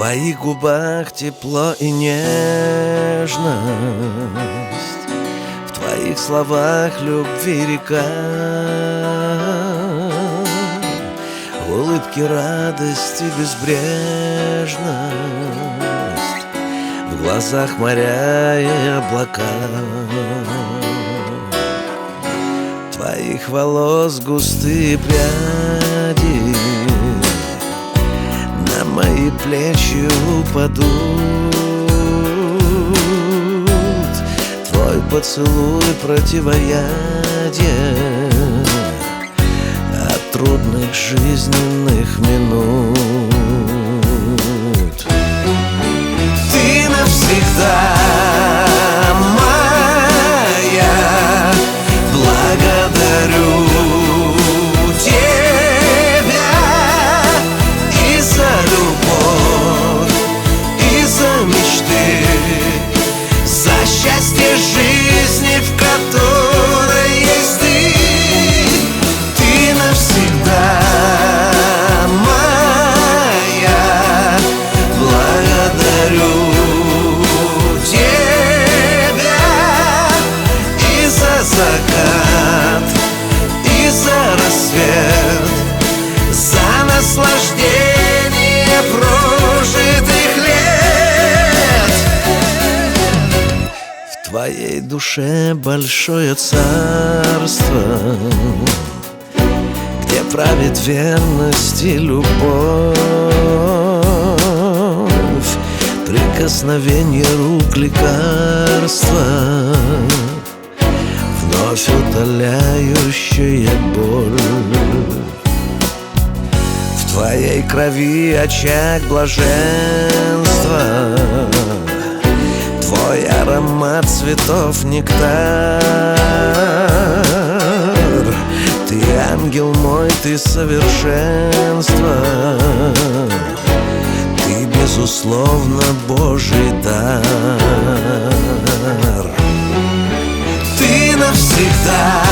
твоих губах тепло и нежность, в твоих словах любви река, в улыбке радость и безбрежность, в глазах моря и облака. Твоих волос густые пряди на мои плечи упадут, твой поцелуй противоядие от трудных жизненных минут. Ты навсегда моя, благодарю тебя и за любовь, и за мечты, за счастье жизни, в которой есть ты. Ты навсегда моя, благодарю тебя и за закат, и за рассвет, за наслаждение прожитых лет. В твоей душе большое царство, где правит верность и любовь, прикосновение рук лекарства, вновь утоляющая боль. В твоей крови очаг блаженства, твой аромат цветов нектар. Ты ангел мой, ты совершенство, ты безусловно Божий дар. Ты навсегда